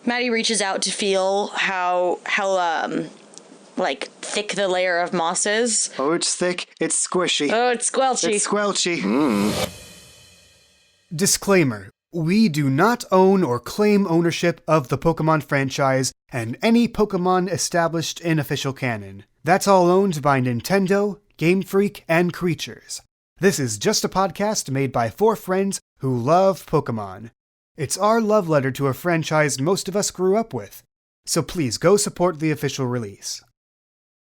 Maddie reaches out to feel how thick the layer of moss is. Oh, it's thick. It's squishy. Oh, it's squelchy. It's squelchy. Disclaimer. We do not own or claim ownership of the Pokemon franchise and any Pokemon established in official canon. That's all owned by Nintendo, Game Freak, and Creatures. This is just a podcast made by 4 friends who love Pokemon. It's our love letter to a franchise most of us grew up with, so please go support the official release.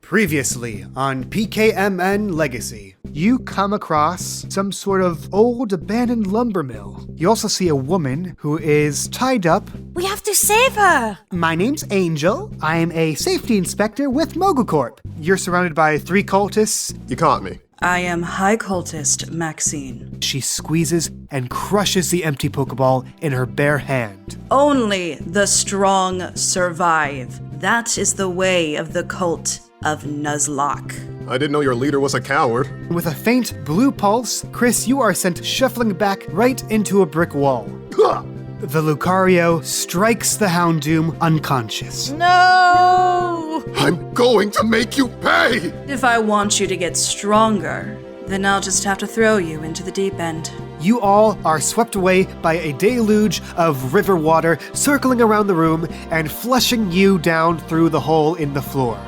Previously on PKMN Legacy, you come across some sort of old abandoned lumber mill. You also see a woman who is tied up. We have to save her! My name's Angel. I'm a safety inspector with Mogubark. You're surrounded by 3 cultists. You caught me. I am High Cultist Maxine. She squeezes and crushes the empty Pokeball in her bare hand. Only the strong survive. That is the way of the cult of Nuzlocke. I didn't know your leader was a coward. With a faint blue pulse, Chris, you are sent shuffling back right into a brick wall. The Lucario strikes the Houndoom unconscious. No! I'm going to make you pay! If I want you to get stronger, then I'll just have to throw you into the deep end. You all are swept away by a deluge of river water circling around the room and flushing you down through the hole in the floor.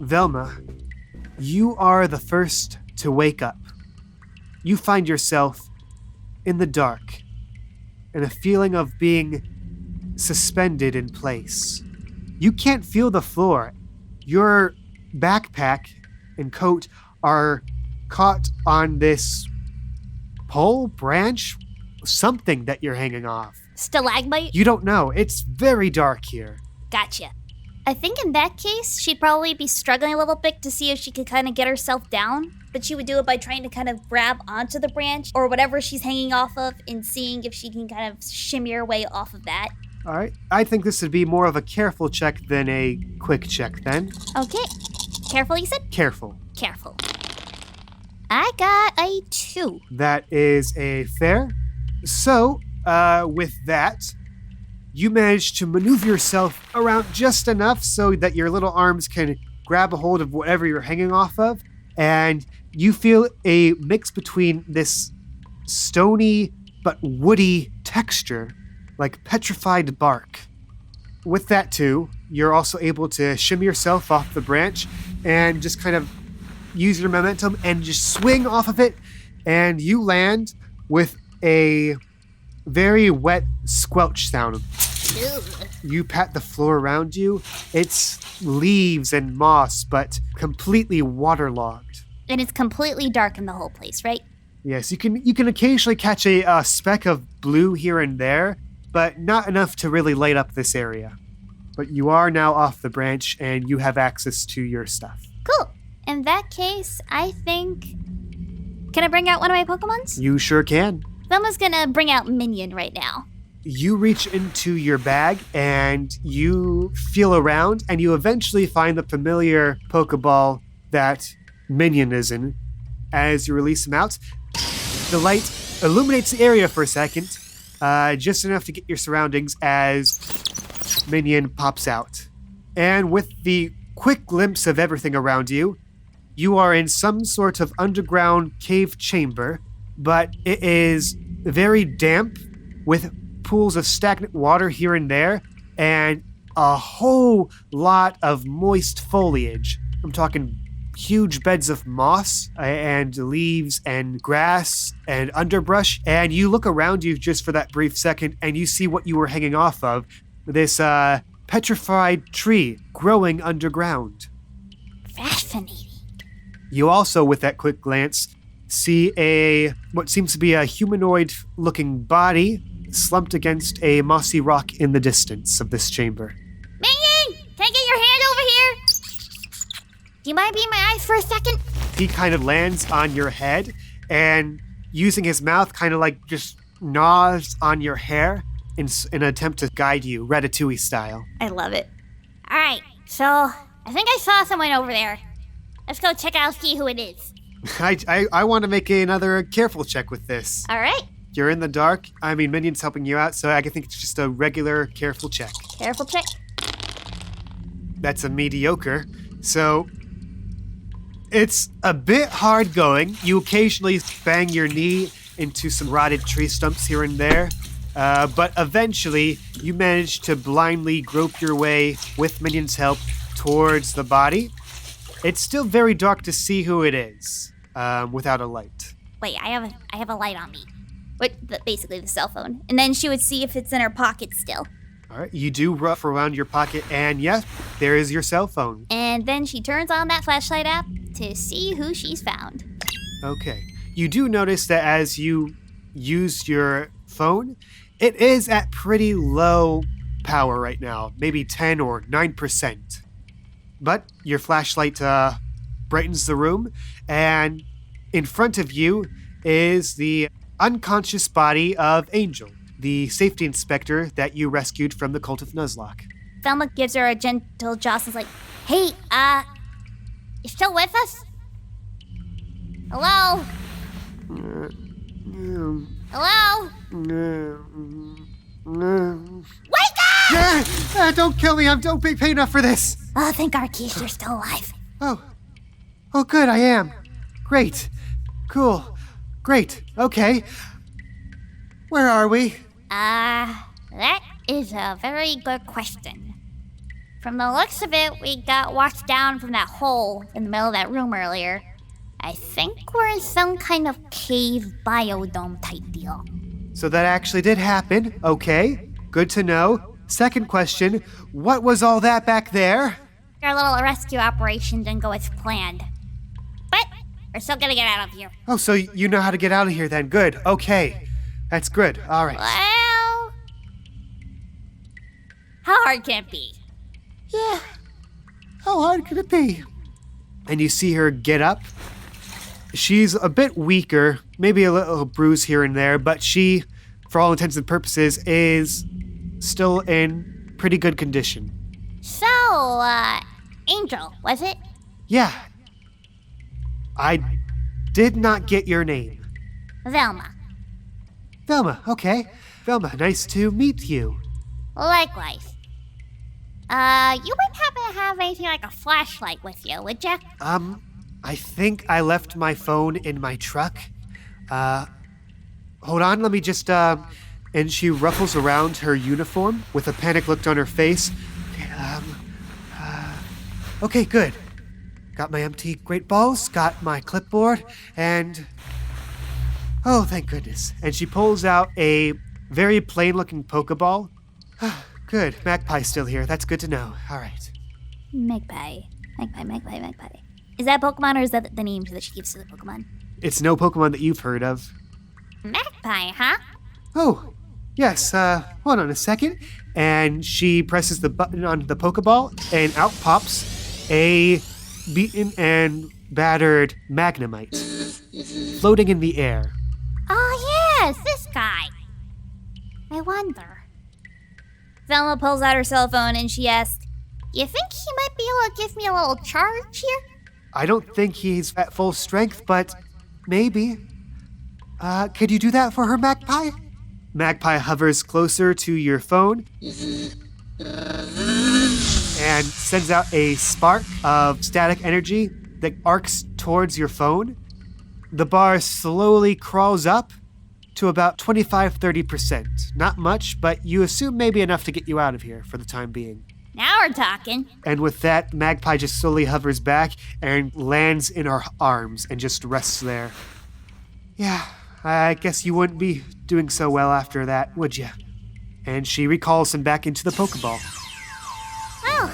Velma, you are the first to wake up. You find yourself in the dark, in a feeling of being suspended in place. You can't feel the floor. Your backpack and coat are caught on this pole, branch, something that you're hanging off. Stalagmite? You don't know. It's very dark here. Gotcha. I think in that case, she'd probably be struggling a little bit to see if she could kind of get herself down. But she would do it by trying to kind of grab onto the branch or whatever she's hanging off of and seeing if she can kind of shimmy her way off of that. All right. I think this would be more of a careful check than a quick check then. Okay. Careful, you said? Careful. Careful. I got a 2. That is a fair. So, with that, you manage to maneuver yourself around just enough so that your little arms can grab a hold of whatever you're hanging off of, and you feel a mix between this stony but woody texture, like petrified bark. With that too, you're also able to shimmy yourself off the branch and just kind of use your momentum and just swing off of it, and you land with a very wet squelch sound. You pat the floor around you. It's leaves and moss, but completely waterlogged. And it's completely dark in the whole place, right? Yes, you can occasionally catch a speck of blue here and there, but not enough to really light up this area. But you are now off the branch, and you have access to your stuff. Cool. In that case, I think... Can I bring out one of my Pokemons? You sure can. Velma's gonna bring out Minion right now. You reach into your bag and you feel around and you eventually find the familiar Pokeball that Minion is in. As you release him out, the light illuminates the area for a second, just enough to get your surroundings as Minion pops out. And with the quick glimpse of everything around you, you are in some sort of underground cave chamber, but it is very damp with pools of stagnant water here and there, and a whole lot of moist foliage. I'm talking huge beds of moss and leaves and grass and underbrush, and you look around you just for that brief second, and you see what you were hanging off of, this petrified tree growing underground. Fascinating. You also, with that quick glance, see what seems to be a humanoid-looking body slumped against a mossy rock in the distance of this chamber. Minion! Can I get your hand over here? Do you mind being my eyes for a second? He kind of lands on your head and using his mouth kind of like just gnaws on your hair in an attempt to guide you, Ratatouille style. I love it. All right, so I think I saw someone over there. Let's go check out, see who it is. I want to make another careful check with this. All right, You're in the dark. I mean, Minion's helping you out, so I think it's just a regular careful check. careful check. That's a mediocre. So it's a bit hard going. You occasionally bang your knee into some rotted tree stumps here and there. But eventually, you manage to blindly grope your way, with Minion's help, towards the body. It's still very dark to see who it is, without a light. Wait, I have a light on me. Basically the cell phone. And then she would see if it's in her pocket still. All right, you do rough around your pocket, and yes, there is your cell phone. And then she turns on that flashlight app to see who she's found. Okay. You do notice that as you use your phone, it is at pretty low power right now, maybe 10 or 9%. But your flashlight brightens the room, and in front of you is the unconscious body of Angel, the safety inspector that you rescued from the cult of Nuzlocke. Velma gives her a gentle jostle's like, hey, you still with us? Hello? Hello? Wake up! Don't kill me. I don't pay enough for this. Oh, thank Arkeesh, you're still alive. Oh, good. I am. Great. Cool. Great. Okay. Where are we? That is a very good question. From the looks of it, we got washed down from that hole in the middle of that room earlier. I think we're in some kind of cave biodome type deal. So that actually did happen. Okay. Good to know. Second question. What was all that back there? Our little rescue operation didn't go as planned. But we're still gonna get out of here. Oh, so you know how to get out of here then. Good. Okay. That's good. All right. Well, how hard can it be? Yeah. How hard could it be? And you see her get up. She's a bit weaker, maybe a little bruise here and there, but she, for all intents and purposes, is still in pretty good condition. So, Angel, was it? Yeah. I did not get your name. Velma. Velma, okay. Velma, nice to meet you. Likewise. You wouldn't happen to have anything like a flashlight with you, would ya? I think I left my phone in my truck. Hold on, let me just, and she ruffles around her uniform with a panic look on her face. Okay, good. Got my empty great balls, got my clipboard, and... Oh, thank goodness. And she pulls out a very plain-looking Pokeball. Good, Magpie's still here. That's good to know. All right. Magpie. Is that Pokemon or is that the name that she gives to the Pokemon? It's no Pokemon that you've heard of. Magpie, huh? Oh, yes. Hold on a second. And she presses the button on the Pokeball, and out pops a beaten and battered Magnemite, floating in the air. Oh, yes, this guy. I wonder. Velma pulls out her cell phone and she asks, you think he might be able to give me a little charge here? I don't think he's at full strength, but maybe. Could you do that for her, Magpie? Magpie hovers closer to your phone and sends out a spark of static energy that arcs towards your phone. The bar slowly crawls up to about 25-30%. Not much, but you assume maybe enough to get you out of here for the time being. Now we're talking. And with that, Magpie just slowly hovers back and lands in our arms and just rests there. Yeah, I guess you wouldn't be doing so well after that, would you? And she recalls him back into the Pokeball. Well,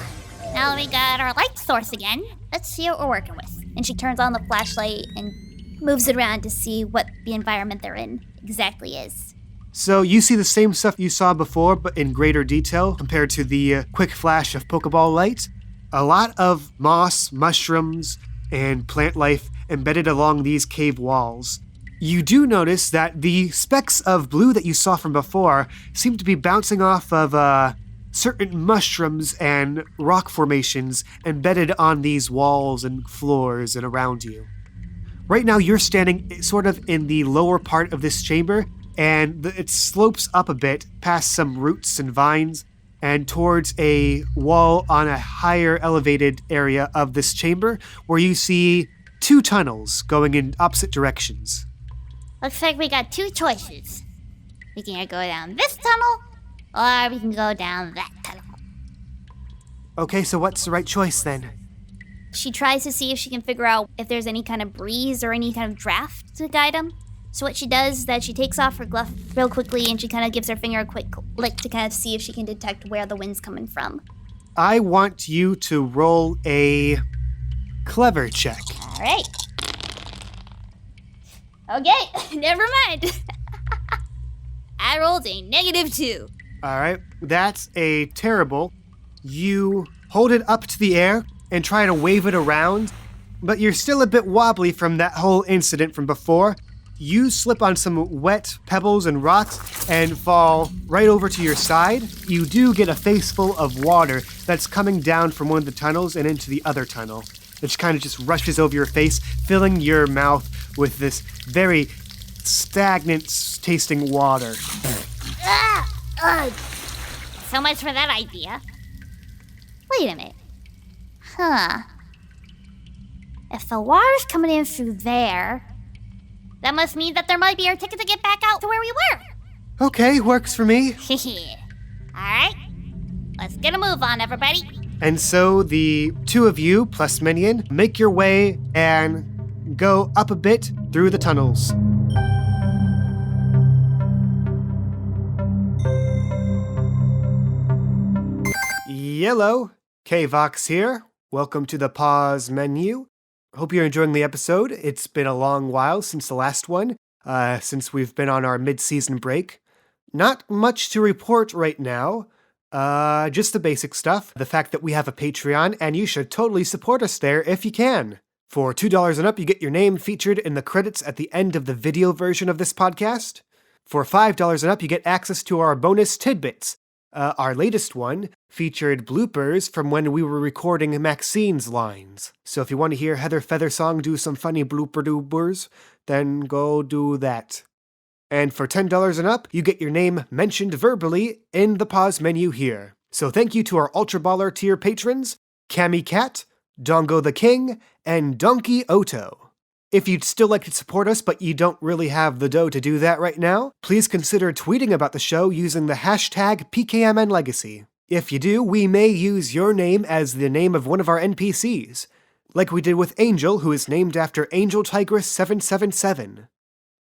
now that we got our light source again, let's see what we're working with. And she turns on the flashlight and moves it around to see what the environment they're in exactly is. So you see the same stuff you saw before, but in greater detail compared to the quick flash of Pokeball light. A lot of moss, mushrooms, and plant life embedded along these cave walls. You do notice that the specks of blue that you saw from before seem to be bouncing off of certain mushrooms and rock formations embedded on these walls and floors and around you. Right now, you're standing sort of in the lower part of this chamber, and it slopes up a bit past some roots and vines and towards a wall on a higher elevated area of this chamber where you see 2 tunnels going in opposite directions. Looks like we got 2 choices. We can either go down this tunnel, or we can go down that tunnel. Okay, so what's the right choice then? She tries to see if she can figure out if there's any kind of breeze or any kind of draft to guide him. So what she does is that she takes off her glove real quickly and she kind of gives her finger a quick lick to kind of see if she can detect where the wind's coming from. I want you to roll a clever check. All right. Okay, never mind. I rolled a -2. All right, that's a terrible. You hold it up to the air and try to wave it around, but you're still a bit wobbly from that whole incident from before. You slip on some wet pebbles and rocks and fall right over to your side. You do get a face full of water that's coming down from one of the tunnels and into the other tunnel. It kind of just rushes over your face, filling your mouth with this very stagnant tasting water. So much for that idea. Wait a minute. Huh. If the water's coming in through there, that must mean that there might be our ticket to get back out to where we were. Okay, works for me. Alright. Let's get a move on, everybody. And so the 2 of you, plus Minion, make your way and go up a bit through the tunnels. Yellow, KayVox here. Welcome to the pause menu. Hope you're enjoying the episode. It's been a long while since the last one, since we've been on our mid-season break. Not much to report right now. Just the basic stuff. The fact that we have a Patreon, and you should totally support us there if you can. For $2 and up, you get your name featured in the credits at the end of the video version of this podcast. For $5 and up, you get access to our bonus tidbits. Our latest one featured bloopers from when we were recording Maxine's lines. So if you want to hear Heather Feathersong do some funny blooper-doopers, then go do that. And for $10 and up, you get your name mentioned verbally in the pause menu here. So thank you to our Ultra Baller tier patrons, Cammy Cat, Dongo the King, and Donkey Oto. If you'd still like to support us but you don't really have the dough to do that right now, please consider tweeting about the show using the hashtag PKMNLegacy. If you do, we may use your name as the name of one of our NPCs, like we did with Angel, who is named after Angel Tigress 777.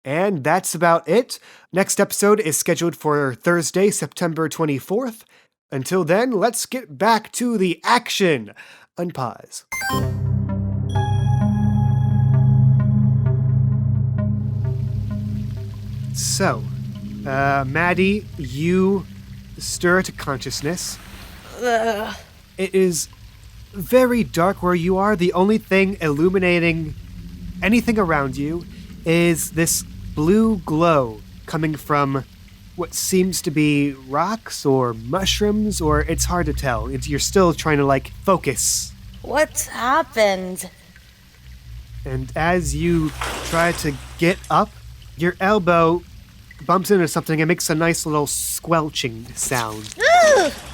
And that's about it. Next episode is scheduled for Thursday, September 24th. Until then, let's get back to the action. Unpause. So, Madi, you stir to consciousness. It is very dark where you are. The only thing illuminating anything around you is this blue glow coming from what seems to be rocks or mushrooms, or it's hard to tell. You're still trying to, focus. What's happened? And as you try to get up, your elbow bumps into something and makes a nice little squelching sound.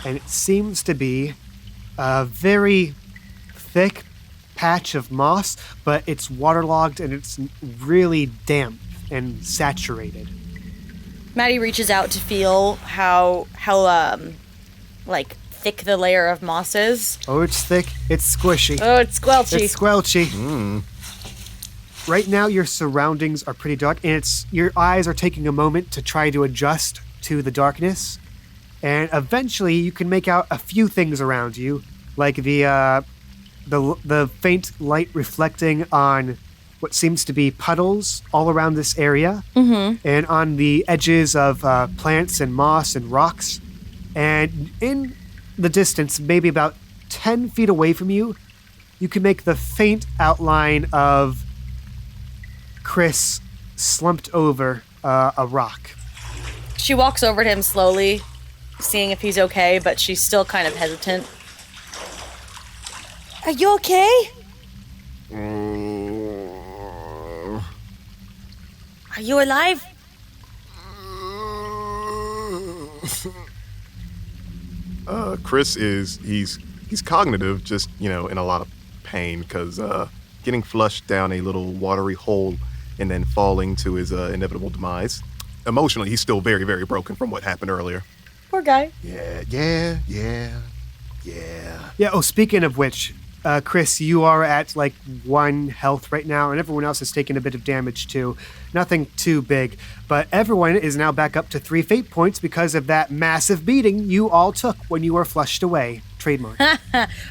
And it seems to be a very thick patch of moss, but it's waterlogged and it's really damp and saturated. Madi reaches out to feel how thick the layer of moss is. Oh, it's thick. It's squishy. Oh, it's squelchy. It's squelchy. Right now, your surroundings are pretty dark, and your eyes are taking a moment to try to adjust to the darkness. And eventually, you can make out a few things around you, like the faint light reflecting on what seems to be puddles all around this area, and on the edges of plants and moss and rocks. And in the distance, maybe about 10 feet away from you, you can make the faint outline of Chris slumped over a rock. She walks over to him slowly, seeing if he's okay, but she's still kind of hesitant. Are you okay? Are you alive? Chris he's cognitive, just, in a lot of pain, because getting flushed down a little watery hole and then falling to his inevitable demise. Emotionally, he's still very, very broken from what happened earlier. Poor guy. Yeah. Yeah, speaking of which, Chris, you are at 1 health right now, and everyone else has taken a bit of damage too. Nothing too big, but everyone is now back up to 3 fate points because of that massive beating you all took when you were flushed away. Trademark.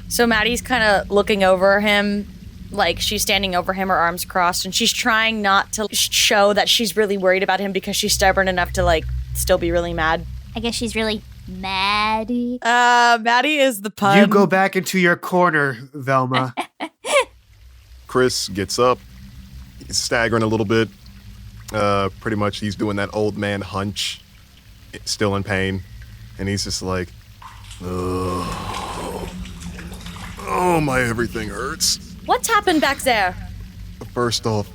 So Maddie's kind of looking over him, like she's standing over him, her arms crossed, and she's trying not to show that she's really worried about him because she's stubborn enough to still be really mad. I guess she's really Maddie. Maddie is the pun. You go back into your corner, Velma. Chris gets up, he's staggering a little bit. Pretty much he's doing that old man hunch, still in pain. And he's just like, oh, my everything hurts. What's happened back there? First off,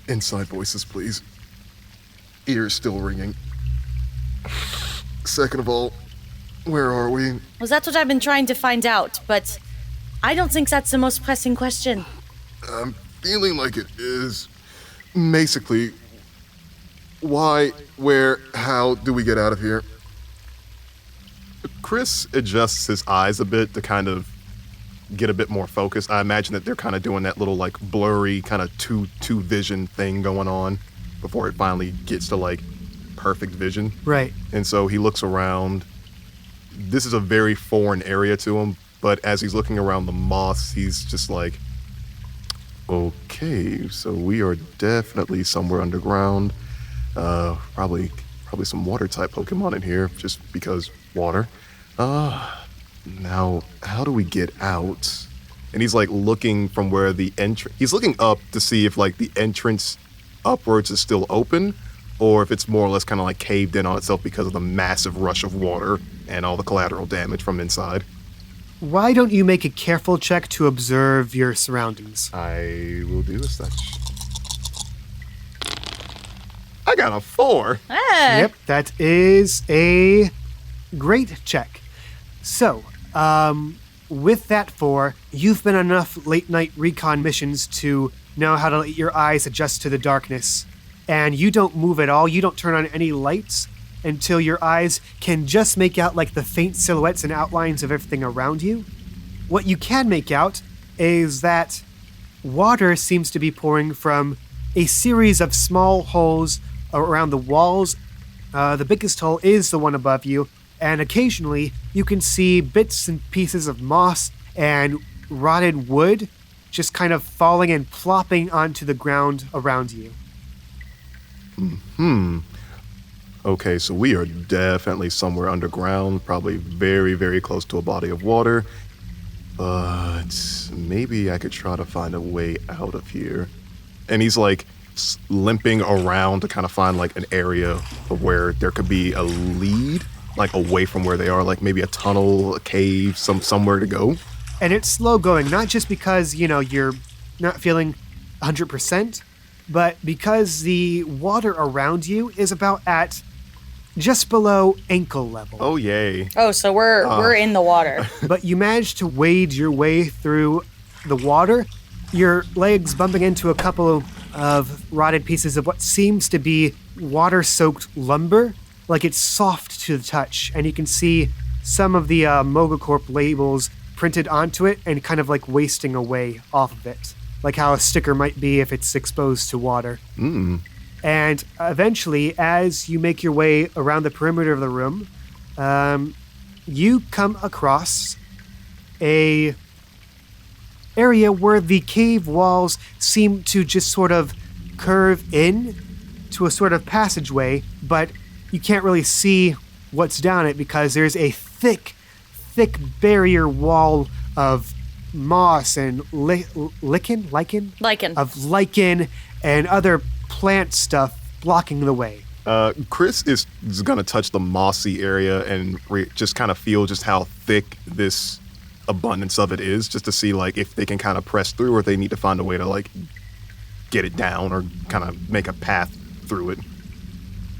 inside voices, please. Ears still ringing. Second of all, where are we? Well, that's what I've been trying to find out, but I don't think that's the most pressing question. I'm feeling like it is. Basically, why, where, how do we get out of here? Chris adjusts his eyes a bit to kind of get a bit more focused. I imagine that they're kind of doing that little blurry kind of two vision thing going on before it finally gets to perfect vision. Right. And so he looks around. This is a very foreign area to him, but as he's looking around the moss, he's just like, okay, so we are definitely somewhere underground. Probably some water type Pokemon in here, just because water. Now, how do we get out? And he's looking from where the entrance, he's looking up to see if the entrance upwards is still open, or if it's more or less kind of caved in on itself because of the massive rush of water and all the collateral damage from inside. Why don't you make a careful check to observe your surroundings? I will do as such. I got a 4. Yep, that is a great check. So, with that 4, you've been on enough late-night recon missions to know how to let your eyes adjust to the darkness. And you don't move at all, you don't turn on any lights until your eyes can just make out the faint silhouettes and outlines of everything around you. What you can make out is that water seems to be pouring from a series of small holes around the walls. The biggest hole is the one above you, and occasionally you can see bits and pieces of moss and rotted wood just kind of falling and plopping onto the ground around you. Okay, so we are definitely somewhere underground, probably very, very close to a body of water. But maybe I could try to find a way out of here. And he's limping around to kind of find an area of where there could be a lead, away from where they are, maybe a tunnel, a cave, somewhere to go. And it's slow going, not just because, you're not feeling 100%, but because the water around you is about at just below ankle level. Oh, yay. Oh, so we're in the water. But you managed to wade your way through the water, your legs bumping into a couple of rotted pieces of what seems to be water-soaked lumber. It's soft to the touch, and you can see some of the Mogubark labels printed onto it and kind of wasting away off of it. Like how a sticker might be if it's exposed to water. And eventually, as you make your way around the perimeter of the room, you come across a area where the cave walls seem to just sort of curve in to a sort of passageway, but you can't really see what's down it because there's a thick barrier wall of moss and lichen Lichen. of lichen and other plant stuff blocking the way. Chris is going to touch the mossy area and just kind of feel just how thick this abundance of it is, just to see like if they can kind of press through or if they need to find a way to like get it down or kind of make a path through it.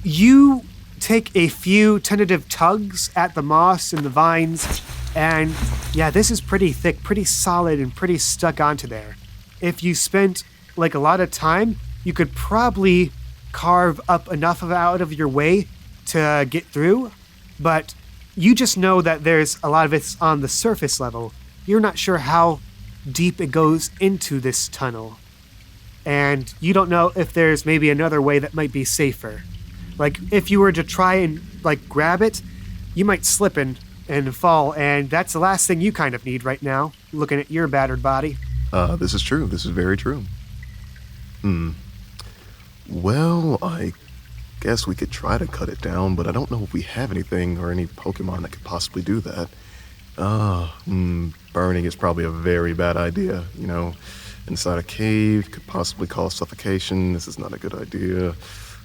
You take a few tentative tugs at the moss and the vines, and yeah, this is pretty thick, pretty solid, and pretty stuck onto there. If you spent like a lot of time, you could probably carve up enough of it out of your way to get through, but you just know that there's a lot of it's on the surface level. You're not sure how deep it goes into this tunnel, and you don't know if there's maybe another way that might be safer. Like, if you were to try and, like, grab it, you might slip and fall, and that's the last thing you kind of need right now, looking at your battered body. This is true. This is very true. Well, I guess we could try to cut it down, but I don't know if we have anything or any Pokemon that could possibly do that. Burning is probably a very bad idea, you know. Inside a cave could possibly cause suffocation. This is not a good idea.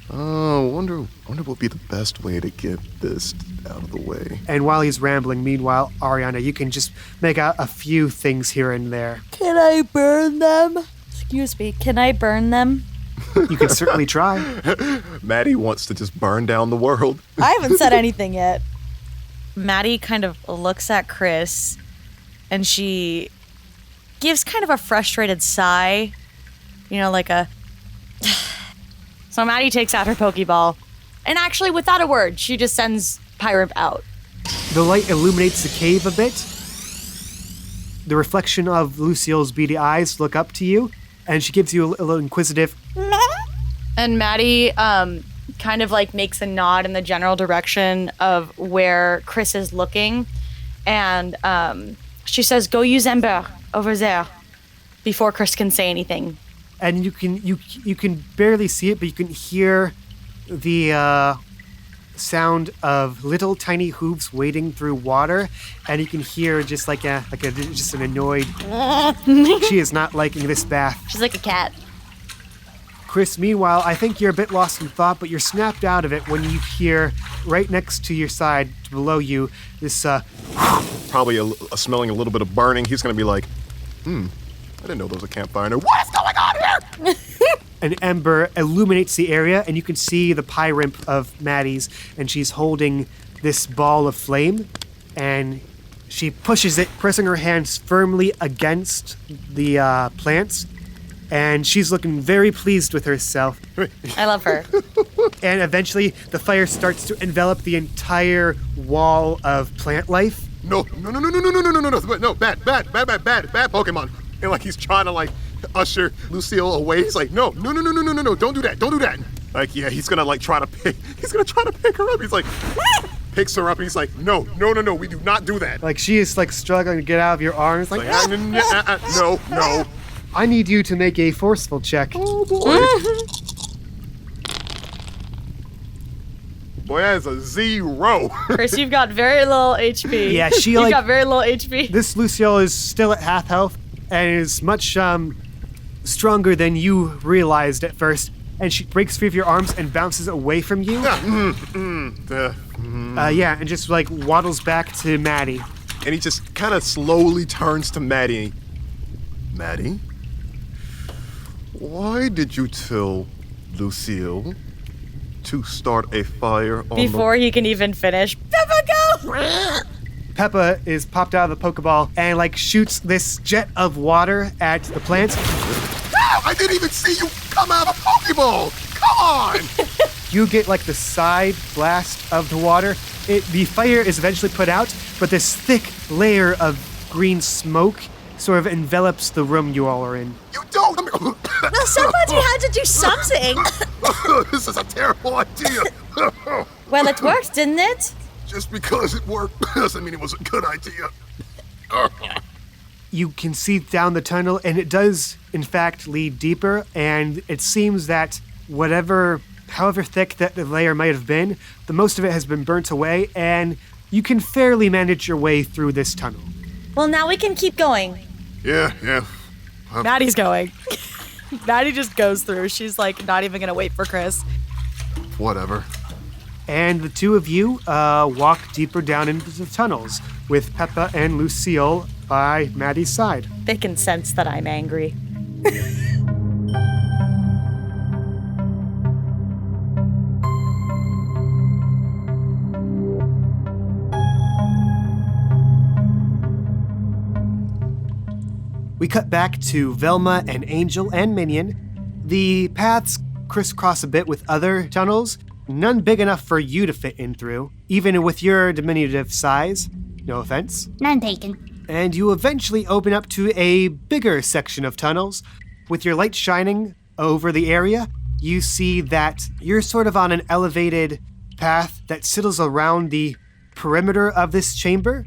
Wonder what would be the best way to get this out of the way. And while he's rambling, meanwhile, Ariana, you can just make out a few things here and there. Can I burn them? Excuse me, can I burn them? You can certainly try. Maddie wants to just burn down the world. I haven't said anything yet. Maddie kind of looks at Chris, and she gives kind of a frustrated sigh. You know, like a... So Maddie takes out her Pokeball, and actually, without a word, she just sends Pyramp out. The light illuminates the cave a bit. The reflection of Lucille's beady eyes look up to you, and she gives you a little inquisitive... And Maddie kind of like makes a nod in the general direction of where Chris is looking, and she says, "Go use Ember over there," before Chris can say anything. And you can barely see it, but you can hear the sound of little tiny hooves wading through water, and you can hear just just an annoyed. She is not liking this bath. She's like a cat. Chris, meanwhile, I think you're a bit lost in thought, but you're snapped out of it when you hear right next to your side, below you, this Probably smelling a little bit of burning. He's gonna be like, I didn't know there was a campfire in there. What is going on here? An ember illuminates the area, and you can see the Pyramp of Maddie's, and she's holding this ball of flame, and she pushes it, pressing her hands firmly against the plants, and she's looking very pleased with herself. I love her. And eventually, the fire starts to envelop the entire wall of plant life. No, bad Pokemon. And like he's trying to like usher Lucille away. He's like, no, don't do that. Like, yeah, he's gonna try to pick her up. He's like, picks her up and he's like, no, we do not do that. Like, she is like struggling to get out of your arms. Like, no. I need you to make a forceful check. Oh boy. Boy, that is a 0. Chris, you've got very little HP. Yeah, You've got very little HP. This Lucille is still at half health and is much stronger than you realized at first. And she breaks free of your arms and bounces away from you. And just like waddles back to Maddie. And he just kind of slowly turns to Maddie. Maddie? Why did you tell Lucille to start a fire on Before he can even finish, Peppa, go! Peppa is popped out of the Pokeball and like shoots this jet of water at the plants. No! I didn't even see you come out of a Pokeball! Come on! You get like the side blast of the water. The fire is eventually put out, but this thick layer of green smoke sort of envelops the room you all are in. You don't! Well, somebody had to do something. This is a terrible idea. Well, it worked, didn't it? Just because it worked doesn't mean it was a good idea. You can see down the tunnel, and it does, in fact, lead deeper, and it seems that however thick that the layer might have been, the most of it has been burnt away, and you can fairly manage your way through this tunnel. Well, now we can keep going. Yeah. Maddie's going. Maddie just goes through. She's like not even gonna wait for Chris. Whatever. And the two of you walk deeper down into the tunnels with Peppa and Lucille by Maddie's side. They can sense that I'm angry. We cut back to Velma and Angel and Minion. The paths crisscross a bit with other tunnels, none big enough for you to fit in through, even with your diminutive size. No offense. None taken. And you eventually open up to a bigger section of tunnels. With your light shining over the area, you see that you're sort of on an elevated path that sizzles around the perimeter of this chamber.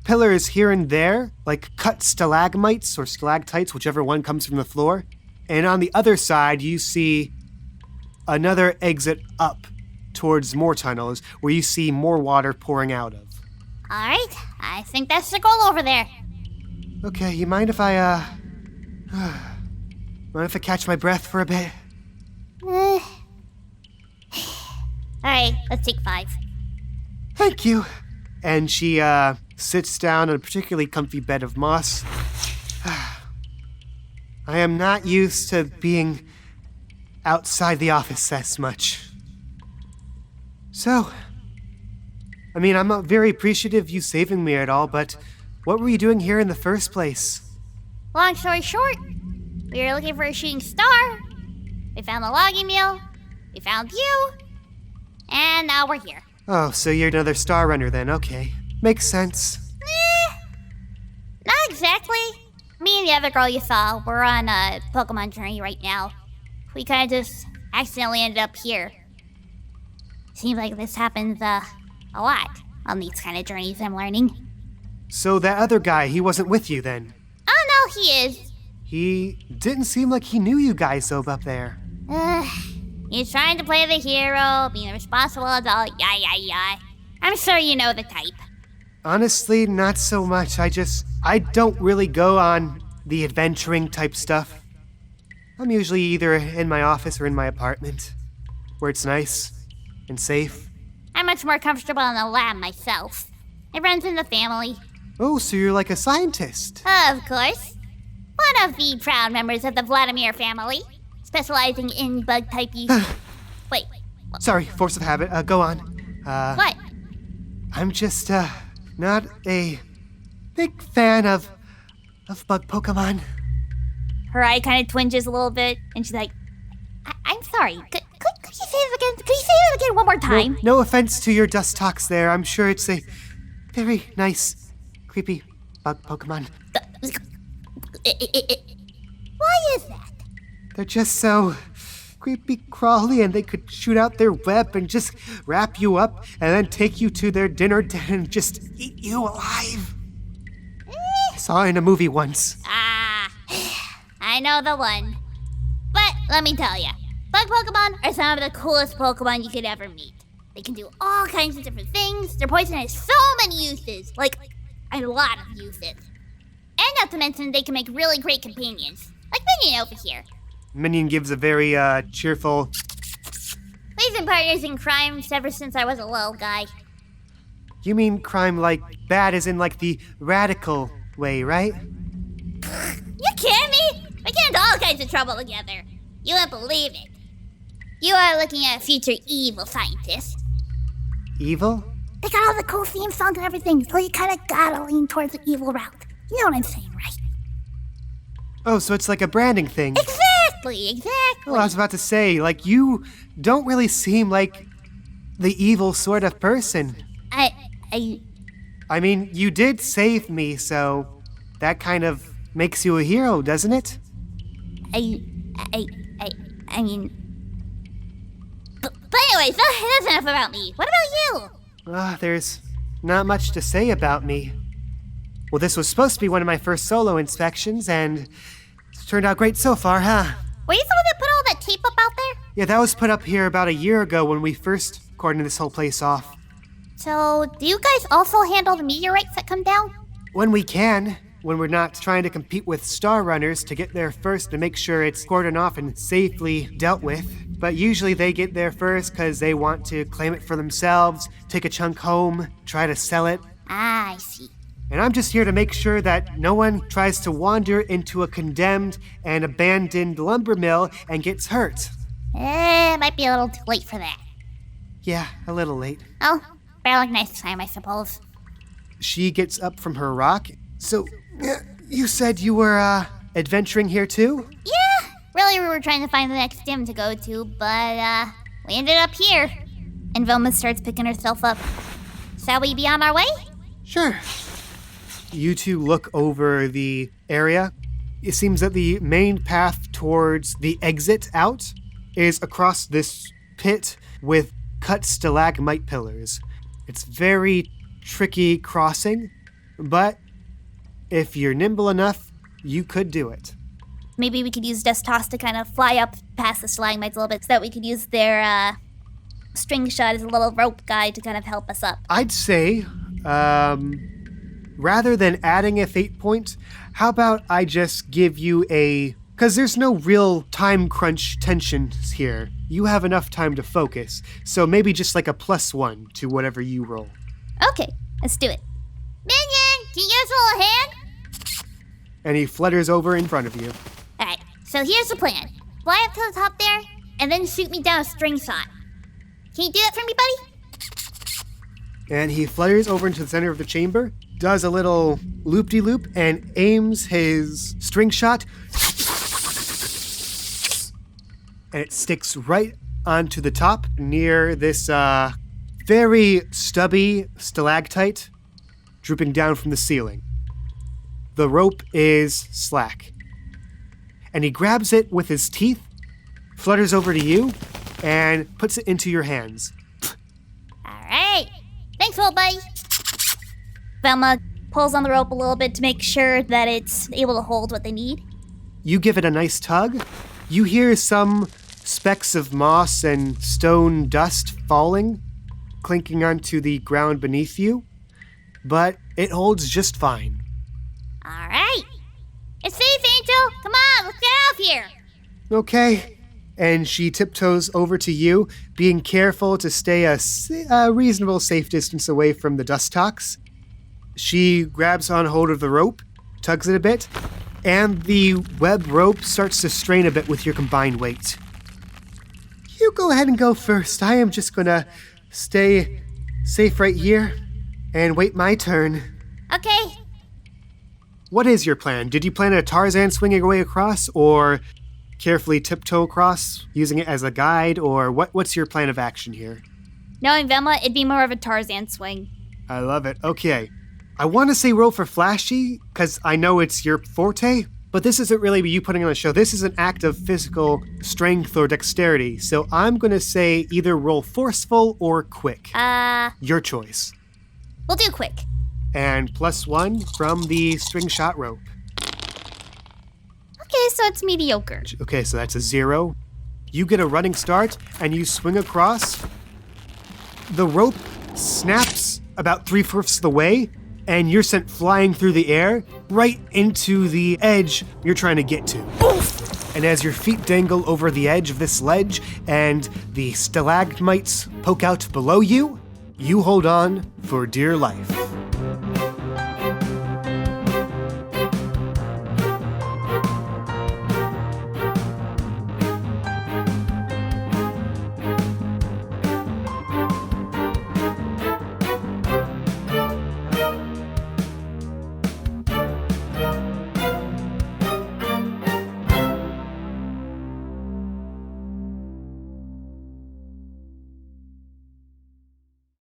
Pillars here and there, like cut stalagmites or stalactites, whichever one comes from the floor. And on the other side, you see another exit up towards more tunnels where you see more water pouring out of. All right, I think that's the goal over there. Okay, you mind if I catch my breath for a bit? All right, let's take 5. Thank you. And she sits down on a particularly comfy bed of moss. I am not used to being outside the office as much. So, I mean, I'm not very appreciative of you saving me at all, but what were you doing here in the first place? Long story short, we were looking for a shooting star. We found the logging mill. We found you. And now we're here. Oh, so you're another star runner then, okay. Makes sense. Not exactly. Me and the other girl you saw, we're on a Pokemon journey right now. We kind of just accidentally ended up here. Seems like this happens a lot on these kind of journeys I'm learning. So that other guy, he wasn't with you then? Oh no, he is. He didn't seem like he knew you guys up there. He's trying to play the hero, being a responsible adult, yah. I'm sure you know the type. Honestly, not so much. I don't really go on the adventuring type stuff. I'm usually either in my office or in my apartment, where it's nice and safe. I'm much more comfortable in the lab myself. It runs in the family. Oh, so you're like a scientist. Of course. One of the proud members of the Vladimir family, specializing in bug-type use. Wait. Sorry, force of habit. Go on. What? I'm just, not a big fan of bug Pokemon. Her eye kind of twinges a little bit, and she's like, I'm sorry. Could you say it again? Could you say it again one more time? No offense to your dust talks there. I'm sure it's a very nice, creepy bug Pokemon. Why is that? They're just so creepy crawly, and they could shoot out their web and just wrap you up and then take you to their dinner den and just eat you alive. I saw it in a movie once. I know the one. But let me tell ya, bug Pokemon are some of the coolest Pokemon you could ever meet. They can do all kinds of different things. Their poison has so many uses, like a lot of uses. And not to mention, they can make really great companions, like Minion over here. Minion gives a very cheerful. We've been partners in crime ever since I was a little guy. You mean crime like bad as in like the radical way, right? You kidding me? We get into all kinds of trouble together. You wouldn't believe it. You are looking at a future evil scientist. Evil? They got all the cool theme songs and everything, so you kind of gotta lean towards the evil route. You know what I'm saying, right? Oh, so it's like a branding thing. Exactly. Oh, I was about to say, like, you don't really seem like the evil sort of person. I mean, you did save me, so that kind of makes you a hero, doesn't it? I mean... But anyways, that's enough about me. What about you? There's not much to say about me. Well, this was supposed to be one of my first solo inspections, and it's turned out great so far, huh? Were you the one that put all that tape up out there? Yeah, that was put up here about a year ago when we first cordoned this whole place off. So, do you guys also handle the meteorites that come down? When we can. when we're not trying to compete with star runners to get there first to make sure it's cordoned off and safely dealt with. But usually they get there first because they want to claim it for themselves, take a chunk home, try to sell it. Ah, I see. And I'm just here to make sure that no one tries to wander into a condemned and abandoned lumber mill and gets hurt. Might be a little too late for that. Yeah, a little late. Oh, better luck next time, I suppose. She gets up from her rock. So, you said you were, adventuring here too? Yeah, really we were trying to find the next gym to go to, but, we ended up here. And Velma starts picking herself up. Shall we be on our way? Sure. You two look over the area. It seems that the main path towards the exit out is across this pit with cut stalagmite pillars. It's very tricky crossing, but if you're nimble enough, you could do it. Maybe we could use Destos to kind of fly up past the stalagmites a little bit so that we could use their, string shot as a little rope guy to kind of help us up. I'd say, rather than adding a fate point, how about I just give you because there's no real time crunch tensions here. You have enough time to focus, so maybe just like a +1 to whatever you roll. Okay, let's do it. Minion, can you give us a little hand? And he flutters over in front of you. Alright, so here's the plan. Fly up to the top there, and then shoot me down a string shot. Can you do that for me, buddy? And he flutters over into the center of the chamber, does a little loop-de-loop, and aims his string shot. And it sticks right onto the top near this very stubby stalactite drooping down from the ceiling. The rope is slack. And he grabs it with his teeth, flutters over to you, and puts it into your hands. Alright. Thanks, little buddy. Velma pulls on the rope a little bit to make sure that it's able to hold what they need. You give it a nice tug. You hear some specks of moss and stone dust falling, clinking onto the ground beneath you, but it holds just fine. Alright. It's safe, Angel. Come on, let's get out of here. Okay. And she tiptoes over to you, being careful to stay a reasonable safe distance away from the dust hawks. She grabs on hold of the rope, tugs it a bit, and the web rope starts to strain a bit with your combined weight. You go ahead and go first. I am just gonna stay safe right here and wait my turn. Okay. What is your plan? Did you plan a Tarzan swinging your way across, or carefully tiptoe across, using it as a guide, or what's your plan of action here? Knowing Velma, it'd be more of a Tarzan swing. I love it. Okay. I want to say roll for flashy, because I know it's your forte, but this isn't really you putting on a show. This is an act of physical strength or dexterity, so I'm going to say either roll forceful or quick. Your choice. We'll do quick. And +1 from the string shot rope. Okay, so it's mediocre. Okay, so that's a 0. You get a running start, and you swing across. The rope snaps about 3/4 of the way, and you're sent flying through the air right into the edge you're trying to get to. And as your feet dangle over the edge of this ledge and the stalagmites poke out below you, you hold on for dear life.